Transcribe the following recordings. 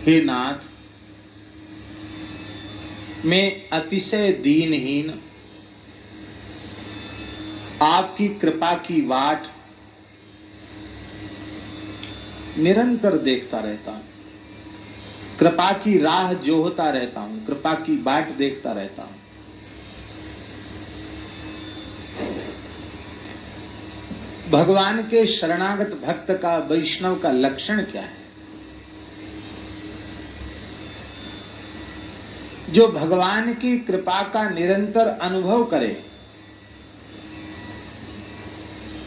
हे नाथ, मैं अतिशय दीनहीन आपकी कृपा की वाट निरंतर देखता रहता हूं, कृपा की राह जोहता रहता हूं, कृपा की बाट देखता रहता हूं। भगवान के शरणागत भक्त का, वैष्णव का लक्षण क्या है? जो भगवान की कृपा का निरंतर अनुभव करे,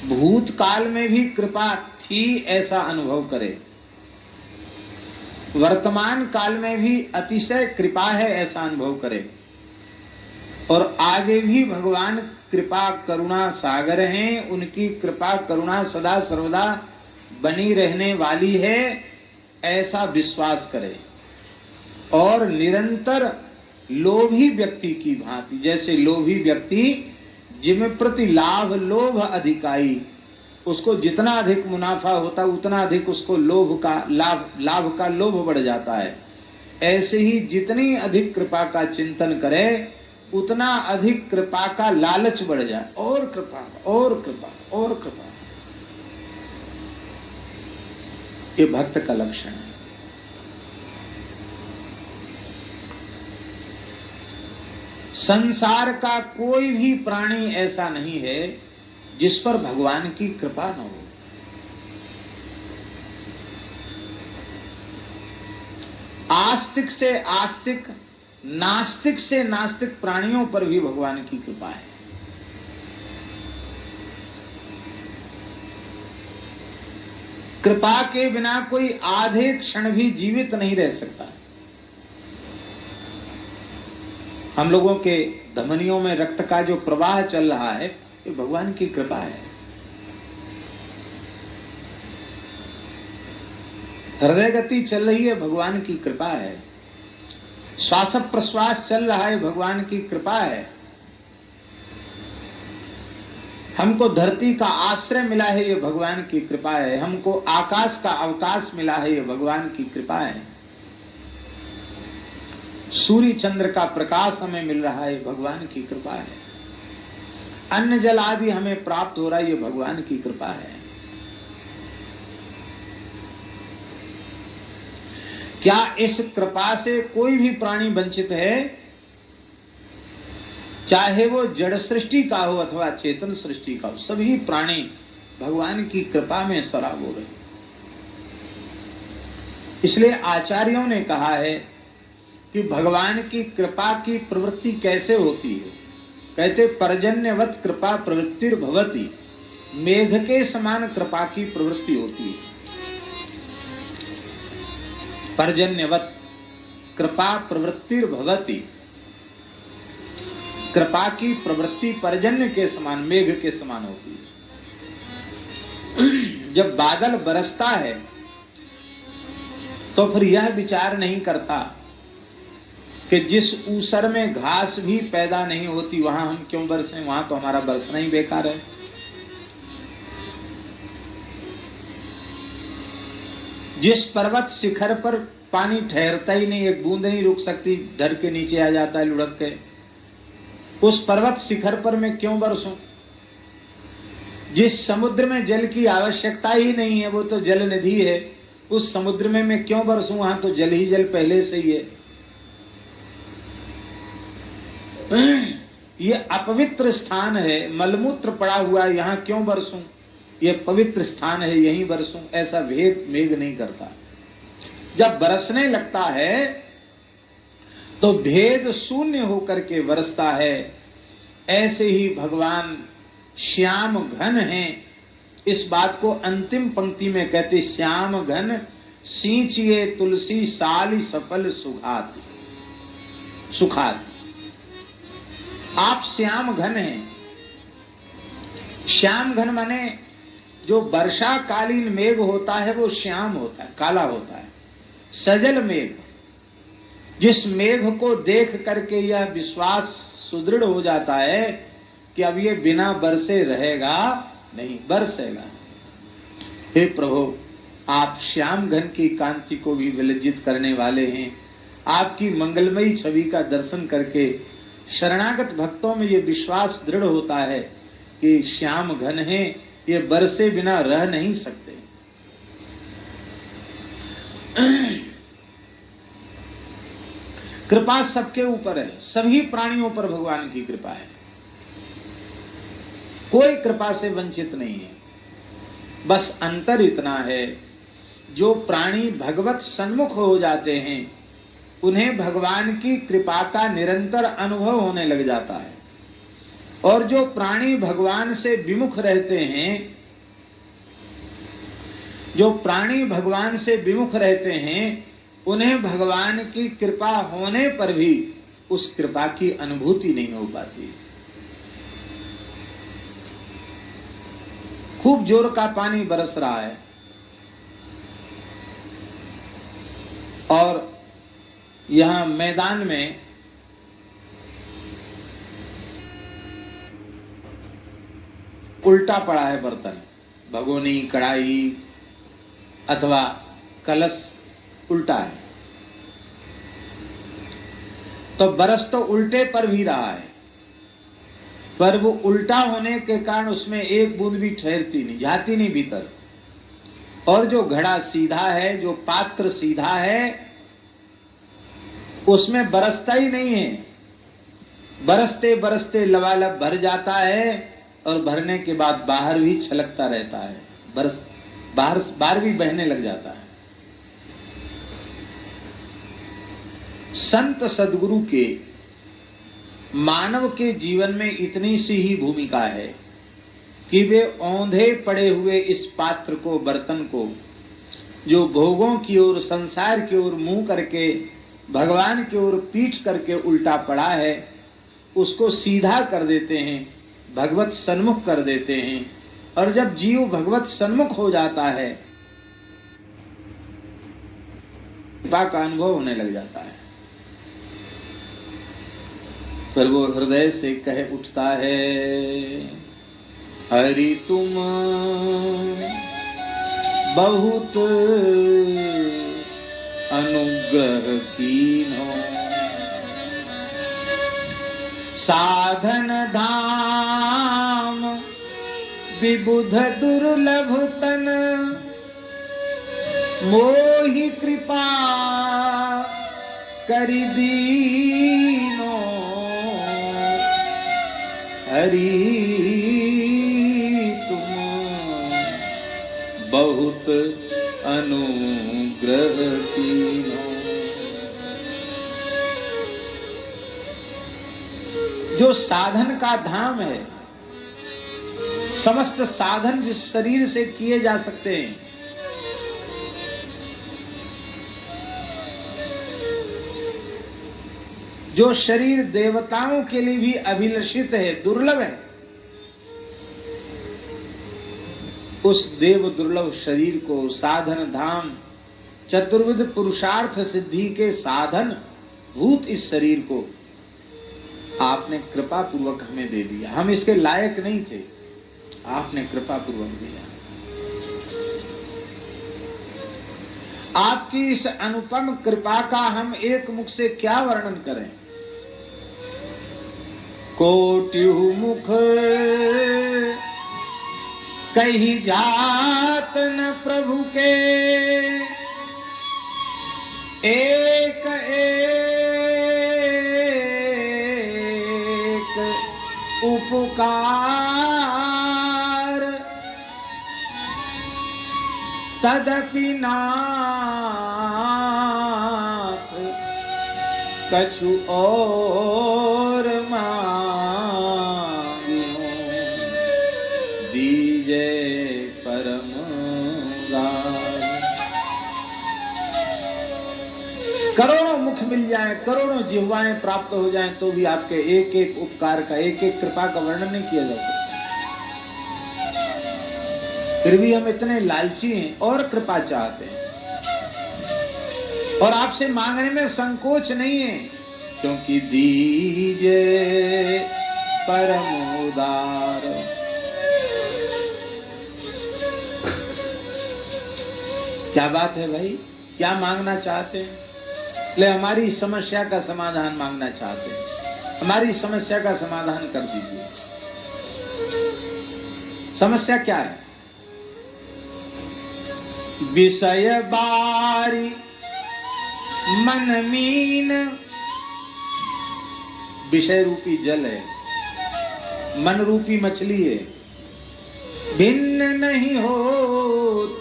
भूतकाल में भी कृपा थी ऐसा अनुभव करे, वर्तमान काल में भी अतिशय कृपा है ऐसा अनुभव करे, और आगे भी भगवान कृपा करुणा सागर हैं, उनकी कृपा करुणा सदा सर्वदा बनी रहने वाली है ऐसा विश्वास करे। और निरंतर लोभी व्यक्ति की भांति, जैसे लोभी व्यक्ति जिम प्रति लाभ लोभ अधिकाई, उसको जितना अधिक मुनाफा होता उतना अधिक उसको लोभ का लाभ का लोभ बढ़ जाता है। ऐसे ही जितनी अधिक कृपा का चिंतन करे उतना अधिक कृपा का लालच बढ़ जाए, और कृपा और कृपा और कृपा। ये भक्त का लक्षण है। संसार का कोई भी प्राणी ऐसा नहीं है जिस पर भगवान की कृपा न हो। आस्तिक से आस्तिक, नास्तिक से नास्तिक प्राणियों पर भी भगवान की कृपा है। कृपा के बिना कोई आधे क्षण भी जीवित नहीं रह सकता। हम लोगों के धमनियों में रक्त का जो प्रवाह चल रहा है ये भगवान की कृपा है। हृदय गति चल रही है, भगवान की कृपा है। श्वास प्रश्वास चल रहा है, भगवान की कृपा है। हमको धरती का आश्रय मिला है, ये भगवान की कृपा है। हमको आकाश का अवकाश मिला है, ये भगवान की कृपा है। सूर्य चंद्र का प्रकाश हमें मिल रहा है, भगवान की कृपा है। अन्न जल आदि हमें प्राप्त हो रहा है, ये भगवान की कृपा है। क्या इस कृपा से कोई भी प्राणी वंचित है? चाहे वो जड़ सृष्टि का हो अथवा चेतन सृष्टि का हो, सभी प्राणी भगवान की कृपा में सराबोर है। इसलिए आचार्यों ने कहा है कि भगवान की कृपा की प्रवृत्ति कैसे होती है। कहते पर्जन्यवत कृपा प्रवृत्तिर्भवति, मेघ के समान कृपा की प्रवृत्ति होती है। पर्जन्यवत कृपा प्रवृत्तिर्भवति, कृपा की प्रवृत्ति पर्जन्य के समान, मेघ के समान होती है। जब बादल बरसता है तो फिर यह विचार नहीं करता कि जिस ऊसर में घास भी पैदा नहीं होती वहां हम क्यों बरसें, वहां तो हमारा बरसना ही बेकार है। जिस पर्वत शिखर पर पानी ठहरता ही नहीं, एक बूंद नहीं रुक सकती, डर के नीचे आ जाता है लुढ़क के, उस पर्वत शिखर पर मैं क्यों बरसूं? जिस समुद्र में जल की आवश्यकता ही नहीं है, वो तो जल निधि है, उस समुद्र में मैं क्यों बरसूं? वहां तो जल ही जल पहले से ही है। ये अपवित्र स्थान है, मलमूत्र पड़ा हुआ है, यहाँ क्यों बरसूं? ये पवित्र स्थान है, यहीं बरसूं। ऐसा भेद मेघ नहीं करता। जब बरसने लगता है तो भेद शून्य होकर के बरसता है। ऐसे ही भगवान श्याम घन हैं। इस बात को अंतिम पंक्ति में कहते, श्याम घन सींचिए तुलसी साली सफल सुखात सुखात। आप श्याम घन हैं। श्याम घन माने जो वर्षाकालीन मेघ होता है वो श्याम होता है, काला होता है। सजल मेघ, जिस मेघ को देख करके यह विश्वास सुदृढ़ हो जाता है कि अब ये बिना बरसे रहेगा नहीं, बरसेगा। हे प्रभु, आप श्याम घन की कांति को भी विलज्जित करने वाले हैं। आपकी मंगलमयी छवि का दर्शन करके शरणागत भक्तों में ये विश्वास दृढ़ होता है कि श्याम घन है, ये बरसे बिना रह नहीं सकते। कृपा सबके ऊपर है, सभी प्राणियों पर भगवान की कृपा है, कोई कृपा से वंचित नहीं है। बस अंतर इतना है, जो प्राणी भगवत सन्मुख हो जाते हैं उन्हें भगवान की कृपा का निरंतर अनुभव होने लग जाता है, और जो प्राणी भगवान से विमुख रहते हैं, जो प्राणी भगवान से विमुख रहते हैं, उन्हें भगवान की कृपा होने पर भी उस कृपा की अनुभूति नहीं हो पाती। खूब जोर का पानी बरस रहा है और यहां मैदान में उल्टा पड़ा है बर्तन, भगोनी, कढ़ाई अथवा कलश उल्टा है, तो बरस तो उल्टे पर भी रहा है, पर वो उल्टा होने के कारण उसमें एक बूंद भी ठहरती नहीं, जाती नहीं भीतर। और जो घड़ा सीधा है, जो पात्र सीधा है, उसमें बरसता ही नहीं है, बरसते बरसते लबालब भर जाता है और भरने के बाद बाहर भी छलकता रहता है, बाहर भी बहने लग जाता है। संत सद्गुरु के मानव के जीवन में इतनी सी ही भूमिका है कि वे औंधे पड़े हुए इस पात्र को, बर्तन को, जो भोगों की ओर, संसार की ओर मुंह करके भगवान की ओर पीठ करके उल्टा पड़ा है, उसको सीधा कर देते हैं, भगवत सन्मुख कर देते हैं। और जब जीव भगवत सन्मुख हो जाता है, कृपा का अनुभव होने लग जाता है, फिर वो हृदय से कह उठता है, हरि तुम बहुत अनुग्रह कीन्हो, साधन धाम विबुध दुर्लभ तन, मोहि कृपा करि दीनो, हरि तुम बहुत अनुग्रह कीन्हो। जो साधन का धाम है, समस्त साधन जिस शरीर से किए जा सकते हैं, जो शरीर देवताओं के लिए भी अभिलषित है, दुर्लभ है, उस देव दुर्लभ शरीर को, साधन धाम, चतुर्विध पुरुषार्थ सिद्धि के साधन भूत इस शरीर को आपने कृपा पूर्वक हमें दे दिया। हम इसके लायक नहीं थे, आपने कृपा पूर्वक दिया। आपकी इस अनुपम कृपा का हम एक मुख से क्या वर्णन करें। कोटि मुख कही जात न प्रभु के, एक एक उपकार, तदपि नाथ कछु और मांगियो, दीजे परम दान। करोड़ों मुख मिल जाए, करोड़ों जिह्वाएं प्राप्त हो जाएं, तो भी आपके एक एक उपकार का, एक एक कृपा का वर्णन नहीं किया जा सकता। फिर भी हम इतने लालची हैं और कृपा चाहते हैं, और आपसे मांगने में संकोच नहीं है, क्योंकि दीजे परम उदार। क्या बात है भाई, क्या मांगना चाहते हैं? ले हमारी समस्या का समाधान मांगना चाहते हैं, हमारी समस्या का समाधान कर दीजिए। समस्या क्या है? विषय बारी मन मीन, विषय रूपी जल है, मन रूपी मछली है, भिन्न नहीं होत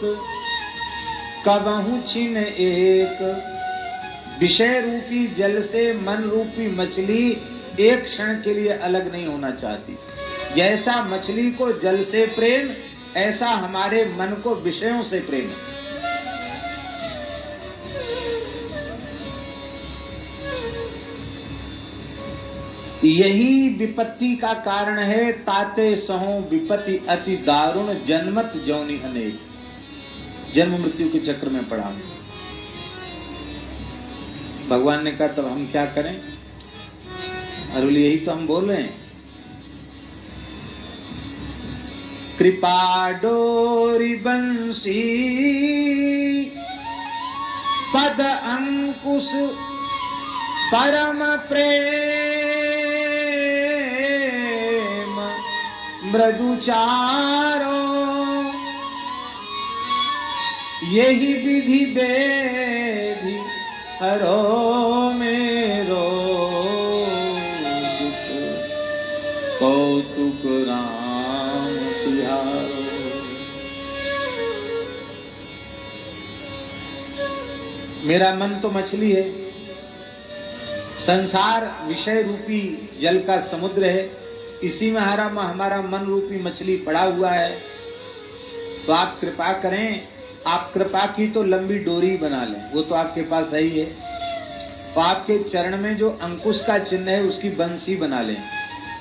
कबहू छिन एक। विषय रूपी जल से मन रूपी मछली एक क्षण के लिए अलग नहीं होना चाहती। जैसा मछली को जल से प्रेम, ऐसा हमारे मन को विषयों से प्रेम है। यही विपत्ति का कारण है। ताते सहो विपत्ति अति दारुण, जन्मत जौनि अनेक। जन्म मृत्यु के चक्र में पड़ा हूं। भगवान ने कहा तब हम क्या करें? अरे यही तो हम बोल रहे हैं। कृपा डोरी बंसी पद अंकुश परम प्रेम मृदु चारो, यही विधि बेधि हरो मेरो दुख, कौतुक राम तिहारो। मेरा मन तो मछली है, संसार विषय रूपी जल का समुद्र है, इसी में हमारा मन रूपी मछली पड़ा हुआ है। तो आप कृपा करें, आप कृपा की तो लंबी डोरी बना लें, वो तो आपके पास है ही है। तो आपके चरण में जो अंकुश का चिन्ह है उसकी बंसी बना लें,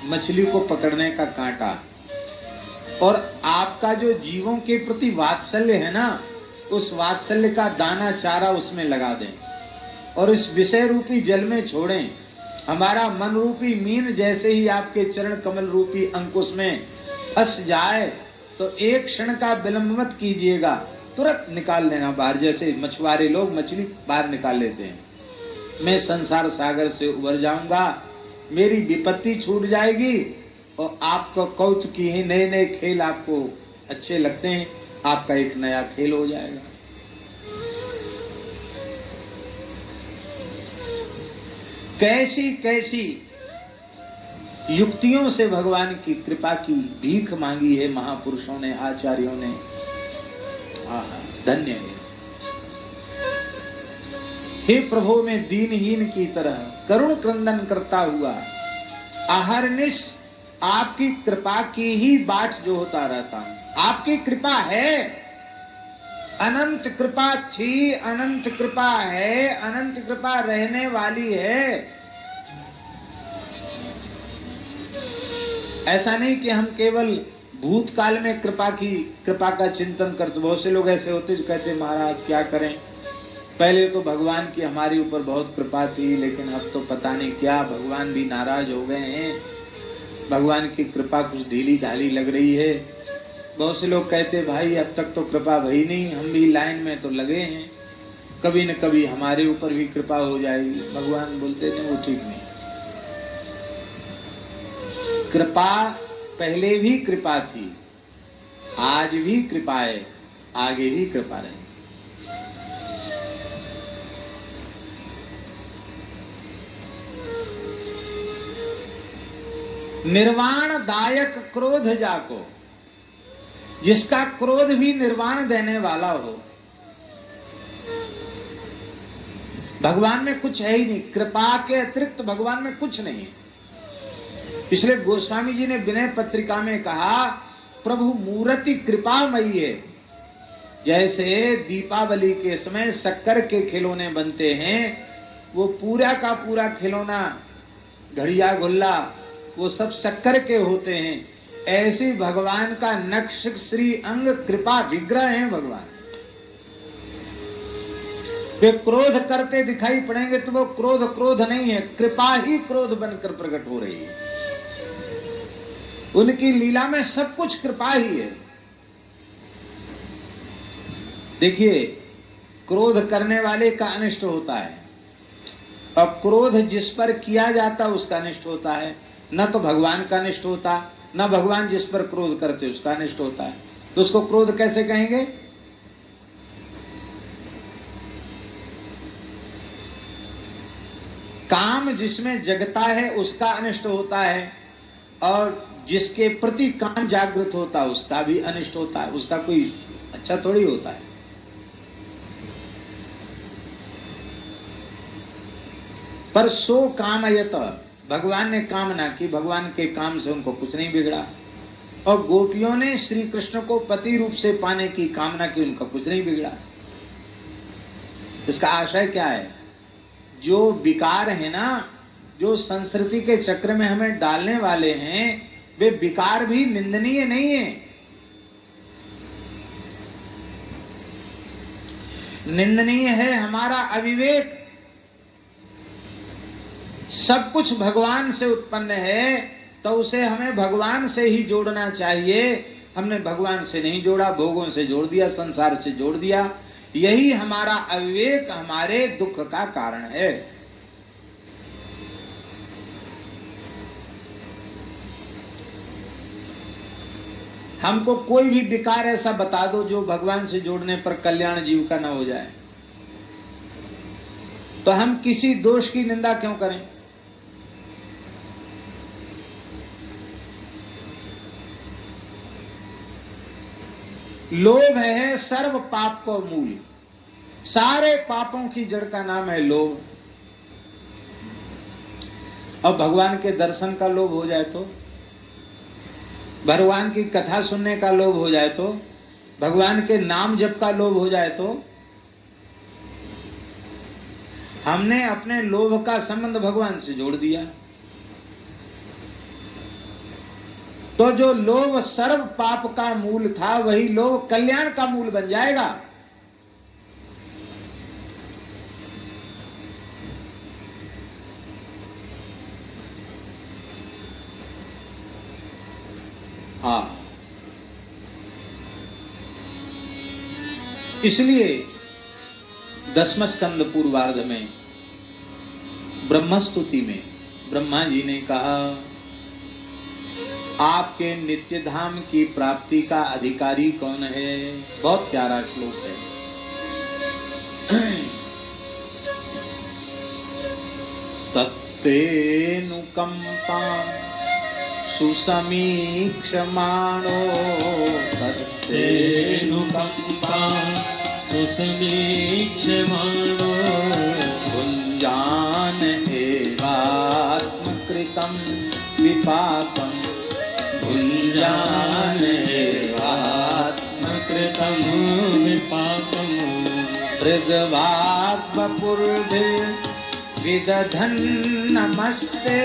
मछली को पकड़ने का कांटा। और आपका जो जीवों के प्रति वात्सल्य है ना, उस वात्सल्य का दाना चारा उसमें लगा दें और इस विषय रूपी जल में छोड़ें। हमारा मन रूपी मीन जैसे ही आपके चरण कमल रूपी अंकुश में फंस जाए तो एक क्षण का विलंब मत कीजिएगा, तुरंत निकाल लेना बाहर। जैसे मछुआरे लोग मछली बाहर निकाल लेते हैं। मैं संसार सागर से उबर जाऊंगा, मेरी विपत्ति छूट जाएगी और आपको कौतुकी ही नए नए खेल आपको अच्छे लगते हैं, आपका एक नया खेल हो जाएगा। कैसी कैसी युक्तियों से भगवान की कृपा की भीख मांगी है महापुरुषों ने, आचार्यों ने। धन्य है। हे प्रभु, मैं दीनहीन की तरह करुण क्रंदन करता हुआ अहरनिश आपकी कृपा की ही बाट जो होता रहता हूं। आपकी कृपा है, अनंत कृपा थी, अनंत कृपा है, अनंत कृपा रहने वाली है। ऐसा नहीं कि हम केवल भूतकाल में कृपा का चिंतन करते। बहुत से लोग ऐसे होते जो कहते महाराज क्या करें, पहले तो भगवान की हमारे ऊपर बहुत कृपा थी, लेकिन अब तो पता नहीं क्या भगवान भी नाराज हो गए हैं, भगवान की कृपा कुछ ढीली ढाली लग रही है। बहुत से लोग कहते भाई अब तक तो कृपा भई नहीं, हम भी लाइन में तो लगे हैं, कभी न कभी हमारे ऊपर भी कृपा हो जाएगी। भगवान बोलते थे वो ठीक नहीं। कृपा पहले भी कृपा थी, आज भी कृपा है, आगे भी कृपा रहे। निर्वाण दायक क्रोध जाको, जिसका क्रोध भी निर्वाण देने वाला हो। भगवान में कुछ है ही नहीं, कृपा के अतिरिक्त भगवान में कुछ नहीं। इसलिए गोस्वामी जी ने विनय पत्रिका में कहा प्रभु मूर्ति कृपामयी है। जैसे दीपावली के समय शक्कर के खिलौने बनते हैं, वो पूरा का पूरा खिलौना घड़िया गुल्ला वो सब शक्कर के होते हैं, ऐसे भगवान का नक्श श्री अंग कृपा विग्रह है भगवान। वे क्रोध करते दिखाई पड़ेंगे तो वो क्रोध नहीं है, कृपा ही क्रोध बनकर प्रकट हो रही है। उनकी लीला में सब कुछ कृपा ही है। देखिए क्रोध करने वाले का अनिष्ट होता है, और क्रोध जिस पर किया जाता उसका अनिष्ट होता है। न तो भगवान का अनिष्ट होता, न भगवान जिस पर क्रोध करते उसका अनिष्ट होता है। तो उसको क्रोध कैसे कहेंगे? काम जिसमें जगता है उसका अनिष्ट होता है, और जिसके प्रति काम जागृत होता है उसका भी अनिष्ट होता है। उसका कोई अच्छा थोड़ी होता है। पर सो कामयत, भगवान ने कामना की, भगवान के काम से उनको कुछ नहीं बिगड़ा। और गोपियों ने श्री कृष्ण को पति रूप से पाने की कामना की, उनका कुछ नहीं बिगड़ा। इसका आशय क्या है? जो विकार है ना, जो संस्कृति के चक्र में हमें डालने वाले हैं, वे विकार भी निंदनीय नहीं है। निंदनीय है हमारा अविवेक। सब कुछ भगवान से उत्पन्न है, तो उसे हमें भगवान से ही जोड़ना चाहिए। हमने भगवान से नहीं जोड़ा, भोगों से जोड़ दिया, संसार से जोड़ दिया। यही हमारा अविवेक हमारे दुख का कारण है। हमको कोई भी विकार ऐसा बता दो जो भगवान से जोड़ने पर कल्याण जीव का न हो जाए, तो हम किसी दोष की निंदा क्यों करें? लोभ है सर्व पाप को मूल। सारे पापों की जड़ का नाम है लोभ। और भगवान के दर्शन का लोभ हो जाए तो, भगवान की कथा सुनने का लोभ हो जाए तो, भगवान के नाम जप का लोभ हो जाए तो, हमने अपने लोभ का संबंध भगवान से जोड़ दिया। तो जो लोभ सर्व पाप का मूल था, वही लोभ कल्याण का मूल बन जाएगा। हाँ, इसलिए 10वें स्कंद पूर्वार्ध में ब्रह्मस्तुति में ब्रह्मा जी ने कहा, आपके नित्य धाम की प्राप्ति का अधिकारी कौन है? बहुत प्यारा श्लोक है। तत्तेनुकंपा सुसमीक्षमाणो, तत्तेनुकंपा सुसमीक्षमाणो, भुञ्जान एवात्मकृतं विपाकम्, भुञ्जान एवात्मकृतं विपाकम्, हृद्वाग्वपुर्भिर्विदधन् नमस्ते,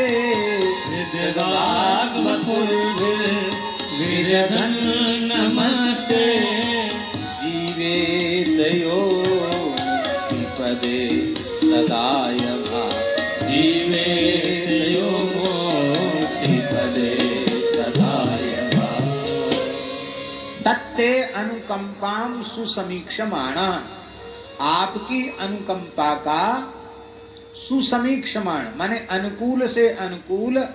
हृद्वाग्वपुर्भिर्विदधन् नमस्ते, जीवेतयो मुक्तिपदे सदाय भा, जीवेतयो मुक्तिपदे सदाय भा। तत्ते अनुकंपाम सुसमीक्षमाण, आपकी अनुकंपा का सुसमीक्षमाण माने अनुकूल से अनुकूल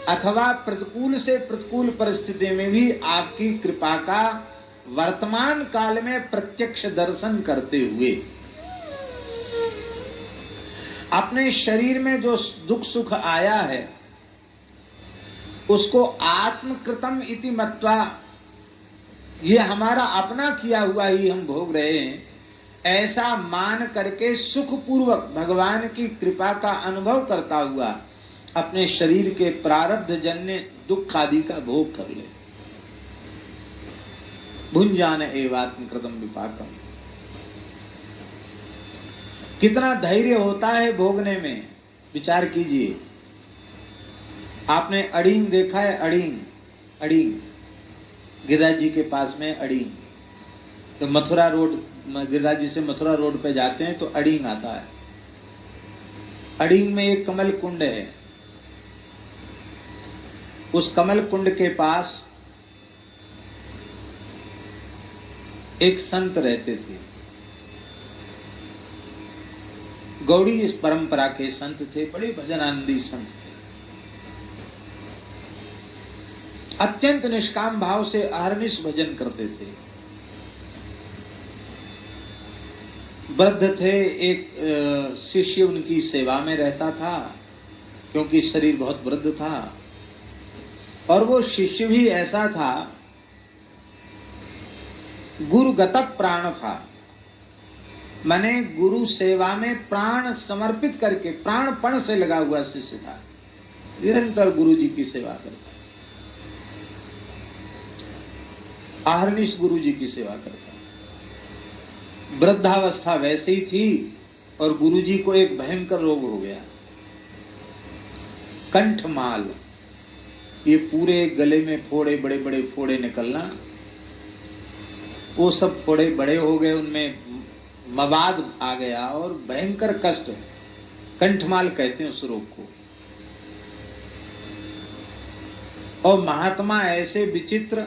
अथवा प्रतिकूल से प्रतिकूल परिस्थिति में भी आपकी कृपा का वर्तमान काल में प्रत्यक्ष दर्शन करते हुए, अपने शरीर में जो दुख सुख आया है उसको आत्मकृतम इति मत्वा, ये हमारा अपना किया हुआ ही हम भोग रहे हैं, ऐसा मान करके सुख पूर्वक भगवान की कृपा का अनुभव करता हुआ अपने शरीर के प्रारब्ध जन्य दुख आदि का भोग कर ले। भुंजान एवात्मकृतम विपाकम। कितना धैर्य होता है भोगने में, विचार कीजिए। आपने अड़ींग देखा है? अड़ींग गिरिराज जी के पास में अड़ींग, तो मथुरा रोड, गिरिराज जी से मथुरा रोड पे जाते हैं तो अड़ींग आता है। अड़ींग में एक कमल कुंड है। उस कमल कुंड के पास एक संत रहते थे। गौड़ी इस परंपरा के संत थे, बड़े भजनानंदी संत थे। अत्यंत निष्काम भाव से अहर्निश भजन करते थे। वृद्ध थे, एक शिष्य उनकी सेवा में रहता था, क्योंकि शरीर बहुत वृद्ध था। और वो शिष्य भी ऐसा था, गुरुगत प्राण था, माने गुरु सेवा में प्राण समर्पित करके प्राणपण से लगा हुआ शिष्य था। निरंतर गुरु जी की सेवा करता, अहर्निश गुरु जी की सेवा करता। वृद्धावस्था वैसे ही थी और गुरु जी को एक भयंकर रोग हो गया, कंठमाल। ये पूरे गले में फोड़े, बड़े बड़े फोड़े निकलना, वो सब फोड़े बड़े हो गए, उनमें मवाद आ गया और भयंकर कष्ट, कंठमाल कहते हैं उस रोग को। और महात्मा ऐसे विचित्र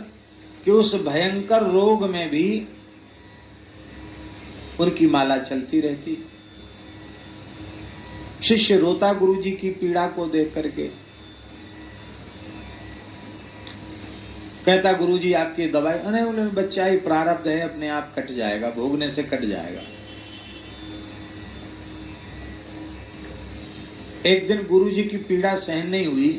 कि उस भयंकर रोग में भी उनकी माला चलती रहती। शिष्य रोता गुरु जी की पीड़ा को देख करके, कहता गुरु जी आपकी दवाई, अरे उन्हें बच्चा ही प्रारब्ध है, अपने आप कट जाएगा, भोगने से कट जाएगा। एक दिन गुरु जी की पीड़ा सहन नहीं हुई,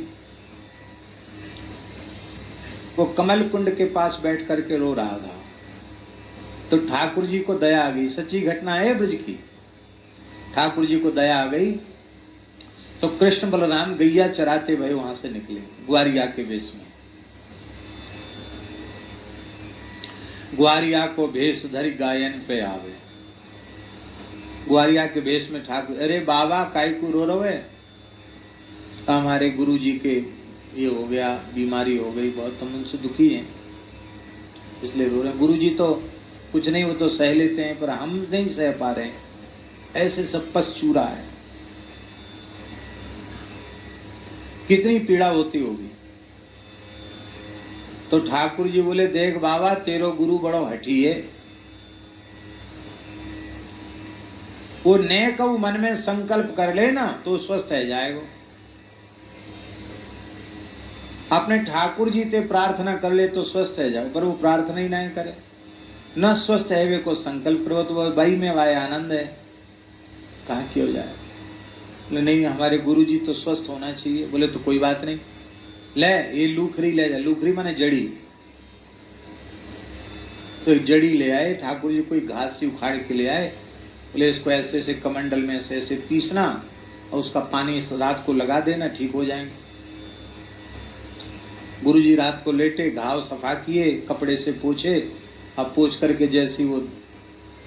वो कमल कुंड के पास बैठ करके रो रहा था। तो ठाकुर जी को दया आ गई, सच्ची घटना है ब्रज की। ठाकुर जी को दया आ गई तो कृष्ण बलराम गैया चराते हुए वहां से निकले, ग्वारिया के वेश में। ग्वारिया को भेष धरि गायन पे आवे। ग्वारिया के भेष में ठाकुर, अरे बाबा काई को रो रहे, हमारे गुरु जी के ये हो गया, बीमारी हो गई बहुत, हम उनसे दुखी हैं इसलिए रो रहे हैं। गुरु जी तो कुछ नहीं, वो तो सह लेते हैं, पर हम नहीं सह पा रहे हैं, ऐसे सब पस चूरा है, कितनी पीड़ा होती होगी। तो ठाकुर जी बोले, देख बाबा तेरो गुरु बड़ो हठी है, वो नेक मन में संकल्प कर ले ना तो स्वस्थ है जाएगा। अपने ठाकुर जी ते प्रार्थना कर ले तो स्वस्थ है जाए, पर वो प्रार्थना ही नहीं करे, न स्वस्थ है वे को संकल्प करो तो वह भाई में वाय आनंद है, कहाँ की हो जाए। बोले नहीं हमारे गुरु जी तो स्वस्थ होना चाहिए। बोले तो कोई बात नहीं, ले ये लूखरी ले जा। लूखरी माने जड़ी। तो जड़ी ले आए, ठाकुर जी कोई घास सी उखाड़ के ले आए। बोले इसको ऐसे ऐसे कमंडल में ऐसे ऐसे पीसना और उसका पानी इस रात को लगा देना, ठीक हो जाएंगे। गुरु जी रात को लेटे, घाव सफा किए, कपड़े से पोछे, अब पोछ करके जैसी वो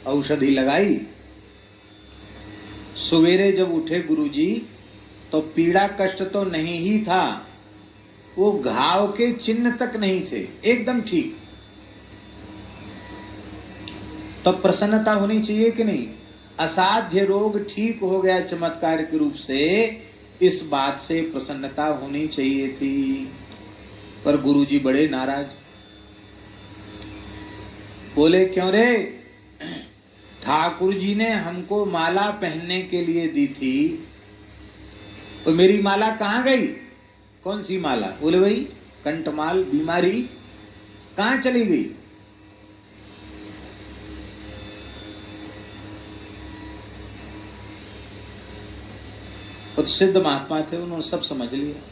औषधि लगाई। सवेरे जब उठे गुरु जी तो पीड़ा कष्ट तो नहीं ही था, वो घाव के चिन्ह तक नहीं थे, एकदम ठीक। तो प्रसन्नता होनी चाहिए कि नहीं? असाध्य रोग ठीक हो गया चमत्कार के रूप से, इस बात से प्रसन्नता होनी चाहिए थी। पर गुरुजी बड़े नाराज, बोले क्यों रे? ठाकुर जी ने हमको माला पहनने के लिए दी थी, तो मेरी माला कहाँ गई? कौन सी माला? बोले भाई कंठमाल बीमारी कहाँ चली गई? तो सिद्ध महात्मा थे, उन्होंने सब समझ लिया।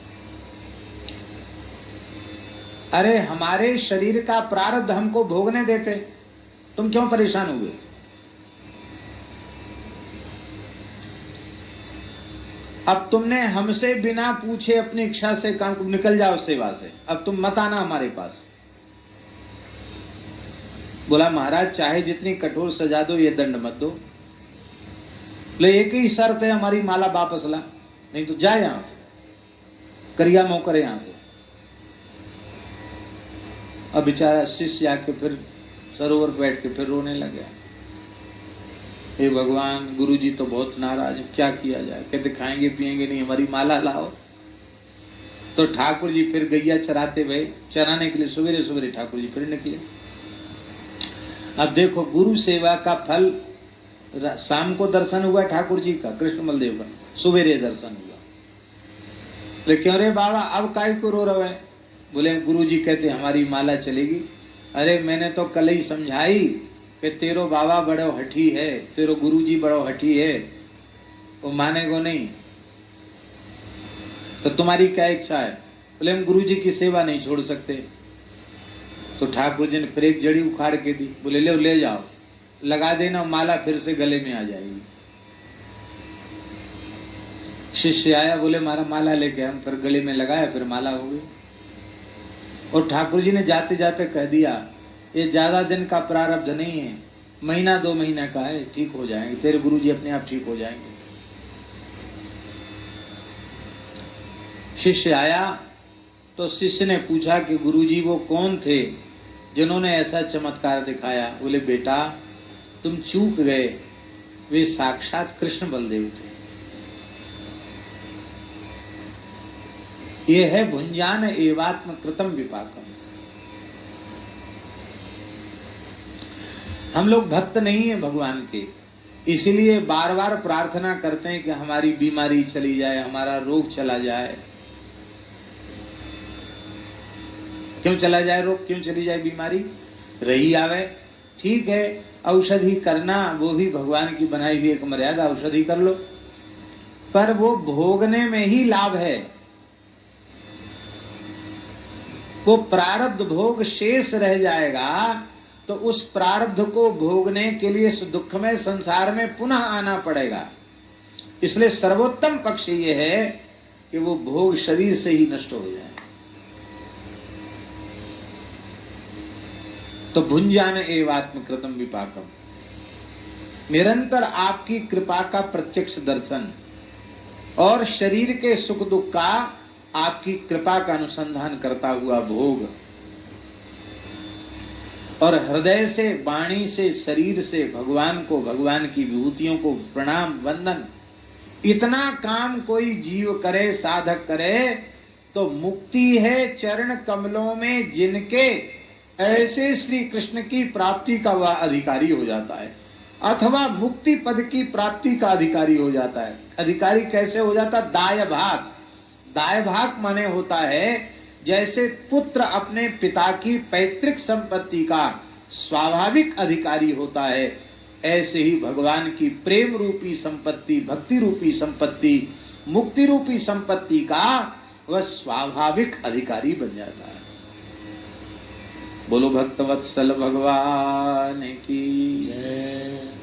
अरे हमारे शरीर का प्रारब्ध हमको भोगने देते, तुम क्यों परेशान हुए? अब तुमने हमसे बिना पूछे अपनी इच्छा से काम, निकल जाओ सेवा से, अब तुम मत आना हमारे पास। बोला महाराज चाहे जितनी कठोर सजा दो, ये दंड मत दो। ले एक ही शर्त है हमारी, माला वापस ला, नहीं तो जा यहां से, करिया मोह करे यहां से। अब बेचारा शिष्य आके फिर सरोवर बैठ के फिर रोने लगा। हे भगवान, गुरुजी तो बहुत नाराज, क्या किया जाए? कहते खाएंगे पिएंगे नहीं, हमारी माला लाओ। तो ठाकुर जी फिर गैया चराते हुए, चराने के लिए सवेरे सवेरे ठाकुर जी फिर निकले। अब देखो गुरु सेवा का फल शाम को दर्शन हुआ ठाकुर जी का, कृष्ण बलदेव का, सुबेरे दर्शन हुआ। बोले क्यों रे बाबा अब काय को रो रहे हैं? बोले गुरु जी कहते हमारी माला चलेगी। अरे मैंने तो कल ही समझाई कि तेरो बाबा बड़ो हठी है, तेरो गुरु जी बड़ो हठी है, वो मानेगो नहीं, तो तुम्हारी क्या इच्छा है? बोले हम गुरु जी की सेवा नहीं छोड़ सकते। तो ठाकुर जी ने फिर एक जड़ी उखाड़ के दी। बोले ले जाओ, लगा देना, माला फिर से गले में आ जाएगी। शिष्य आया, बोले मारा माला लेके, हम फिर गले में लगाया, फिर माला हो गई। और ठाकुर जी ने जाते जाते कह दिया ये ज्यादा दिन का प्रारब्ध नहीं है, महीना 2 महीना का है, ठीक हो जाएंगे, तेरे गुरु जी अपने आप ठीक हो जाएंगे। शिष्य आया तो शिष्य ने पूछा कि गुरु जी वो कौन थे जिन्होंने ऐसा चमत्कार दिखाया? बोले बेटा तुम चूक गए, वे साक्षात कृष्ण बलदेव थे। ये है भुंजान एवात्म कृतम विपाकम। हम लोग भक्त नहीं है भगवान के, इसलिए बार बार प्रार्थना करते हैं कि हमारी बीमारी चली जाए, हमारा रोग चला जाए। क्यों चला जाए रोग, क्यों चली जाए बीमारी? रही आवे, ठीक है, औषधि करना वो भी भगवान की बनाई हुई एक मर्यादा, औषधि कर लो, पर वो भोगने में ही लाभ है। वो प्रारब्ध भोग शेष रह जाएगा तो उस प्रारब्ध को भोगने के लिए इस दुखमय संसार में पुनः आना पड़ेगा। इसलिए सर्वोत्तम पक्ष ये है कि वो भोग शरीर से ही नष्ट हो जाए। तो भुंजान एवात्म कृतम विपाकम, निरंतर आपकी कृपा का प्रत्यक्ष दर्शन और शरीर के सुख दुख का आपकी कृपा का अनुसंधान करता हुआ भोग, और हृदय से, वाणी से, शरीर से भगवान को, भगवान की विभूतियों को प्रणाम वंदन, इतना काम कोई जीव करे, साधक करे तो मुक्ति है चरण कमलों में जिनके, ऐसे श्री कृष्ण की प्राप्ति का वह अधिकारी हो जाता है, अथवा मुक्ति पद की प्राप्ति का अधिकारी हो जाता है। अधिकारी कैसे हो जाता? दाय भाग। दाय भाग माने होता है जैसे पुत्र अपने पिता की पैतृक संपत्ति का स्वाभाविक अधिकारी होता है, ऐसे ही भगवान की प्रेम रूपी संपत्ति, भक्ति रूपी संपत्ति, मुक्ति रूपी संपत्ति का वह स्वाभाविक अधिकारी बन जाता है। बोलो भक्तवत्सल भगवान की जय।